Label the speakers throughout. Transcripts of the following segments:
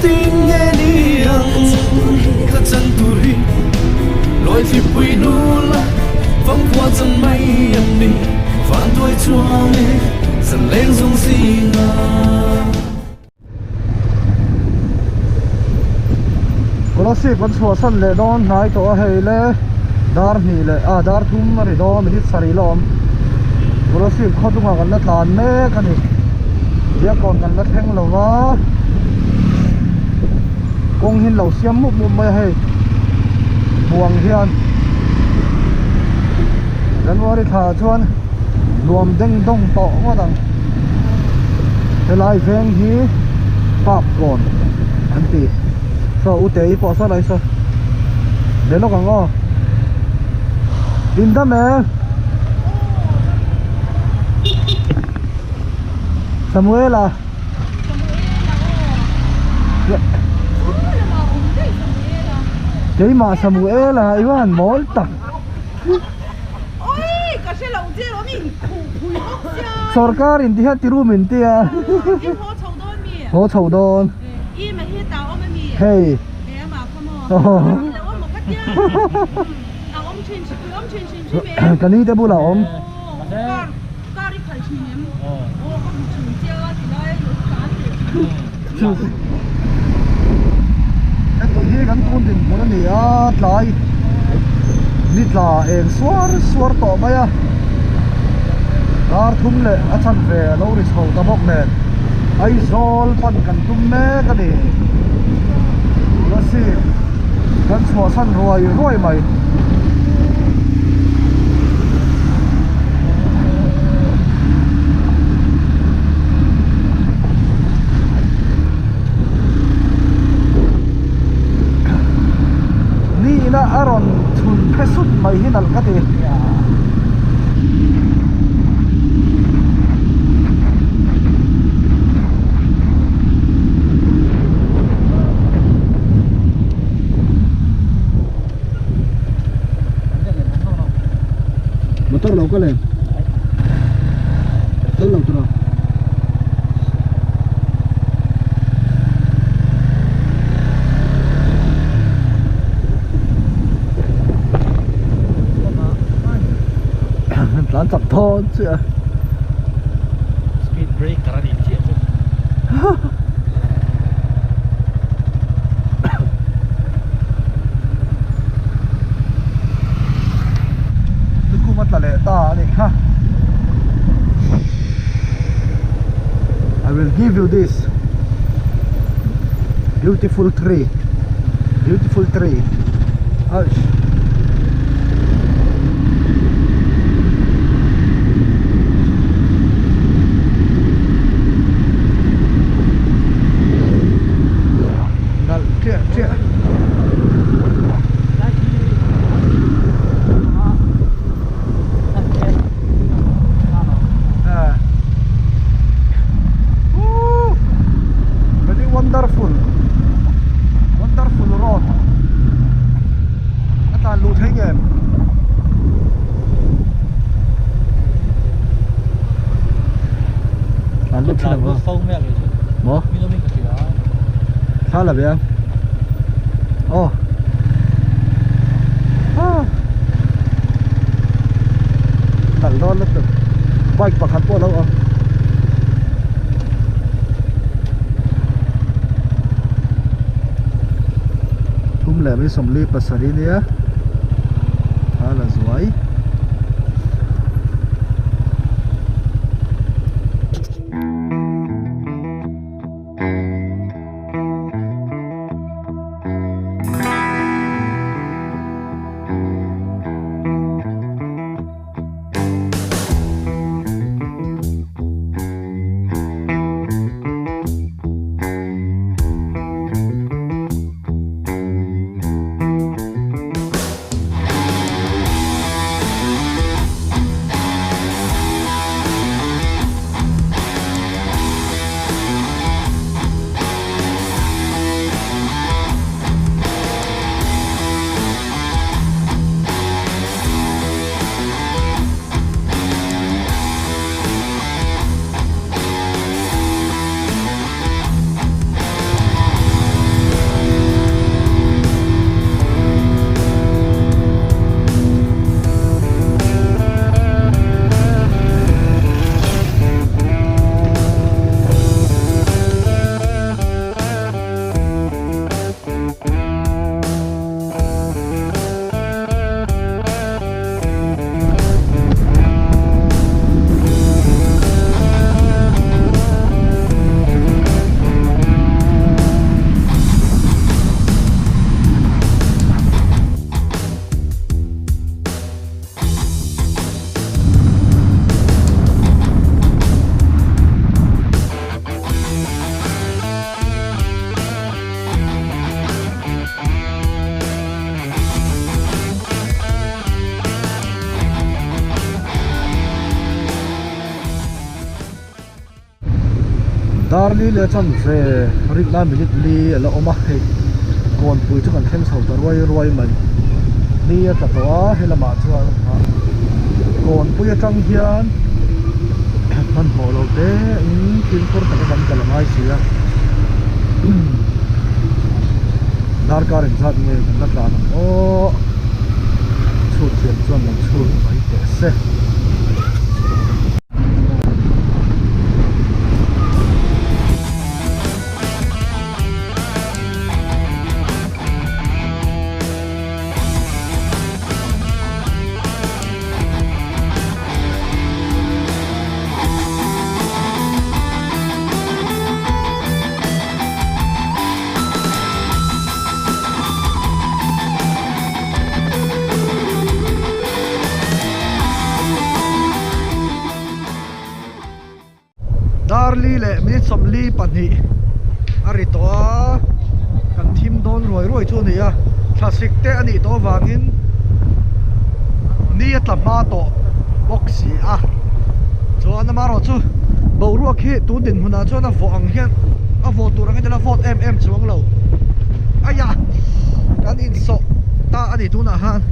Speaker 1: tin nghe đi hằng ta chân turi lối phi bụi nu la vắng qua chân mây em đi phản đôi chua nè dần lên dung gì ngờ
Speaker 2: có sĩ con chùa sân lệ đón nãy tổ hay lệ dar mi lệ dar tum mà đó mình đi sari lom có sĩ khó tung hàng gần tàn mê cái này giờ còn gần là thèn lâu quá công hin lâu xiêm mục mục mày hay buông hiền dan vào đi thả chuan luồng đinh đông tọ quá đằng cái lại ven hi pháp còn anh tị sao ưu tế bỏ sao lại sao để nó càng ngon tin tâm em Samuel à thế mà Samuel là yêu hẳn món tặng सरकार इंतिहा तिरु मिंतिया हो छौदोन hey cái này để bù là ông cái tụi kia gắn con thì muốn này lại nít là em xóa tỏ bay à dar thum le a chan ve lo ri chho ta bok nen ai zol pan kan tum me ka ni la si kan chho san roi mai ni na aron thun phesut mai hinal ka ti motor lo kale tol lo tro lan chập thon chứ
Speaker 3: speed brake karena di sini
Speaker 2: I will give you this beautiful tree. Wonderful road. Ta lụt hết em. Anh lụt thế nào?
Speaker 3: Phong mẹ cái chứ.
Speaker 2: Bố.
Speaker 3: Mình cái gì đó.
Speaker 2: Sao là vậy? Oh. Tặng đó lắm được. Quay bạc hạt đâu không? Lệ với sông ly pasari dia ala zuai li le chan ve rik na minute li la oma he kon pui chu kan thleng chho ta roi man ni a ta to a helama chuan kon pui atang hian man holo te tin por ta kan kalamai sia dar kar in zat nge na ta o chu thiam chuan man chu mai te se darli le minute somli pani ari to kan Thingdawl roi chu ni a classic te ani to wangin ni atlama to boxi a chuan na maro chu bo ruak hi tu din huna chuan a vo ang hian a vo tur ang dela vot chuang lo aya kan in so ta ani tu na han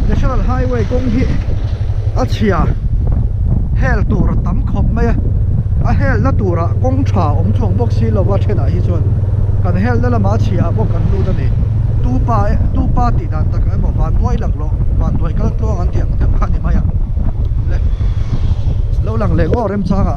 Speaker 2: national highway kong hi a chia hel tur tam khop mai a hel na tura kong tha chong box si lo wa thena hi chuan kan hel na lama chia bo kan lu da ni tu pa ti dan tak ai mo van doi lak lo van doi kal tlo an tiang tem khan ni mai a le lo lang le go rem cha ga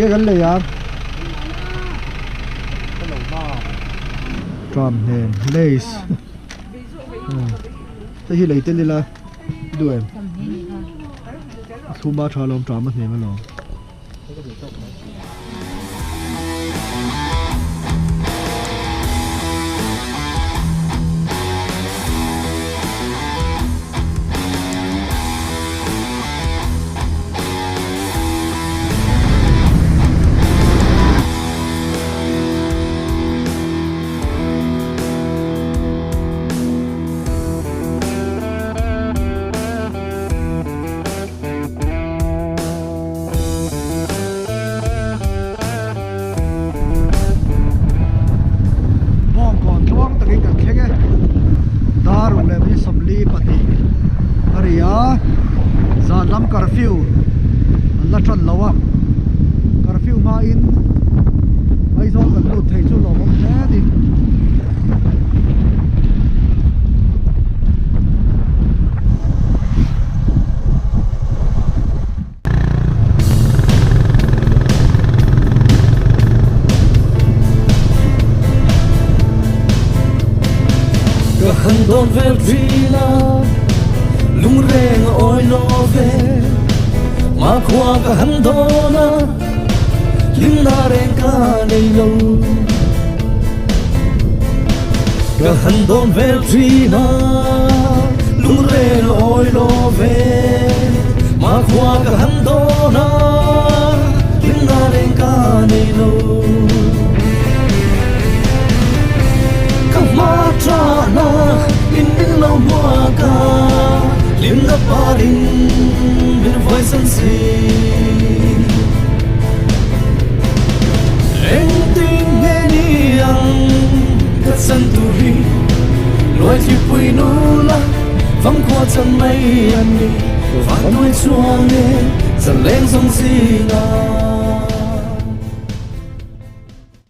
Speaker 2: ये गल ले यार ट्राम ने लेस तो ही लेते ले ला दुए सुबह चालों ट्राम ने में लो zaithiam curfew Lalchhanchhuaha lawa curfew ma in ai zon kan lut thei chu lo mom ne ni
Speaker 1: Don vel trina lung reng oi no ve ma khwa ka han dona lim na reng ka nei lo ka han don vel trina lung reng oi no ve ma khwa ka han dona lim na reng ka nei lo ka ma tra na in lo mua ka lim na parin bin voi san si eng ting nghe ni ang ka san tu ri loi chi pui nu la vắng qua chân mây anh đi và nuôi chuông nghe dần lên sông si na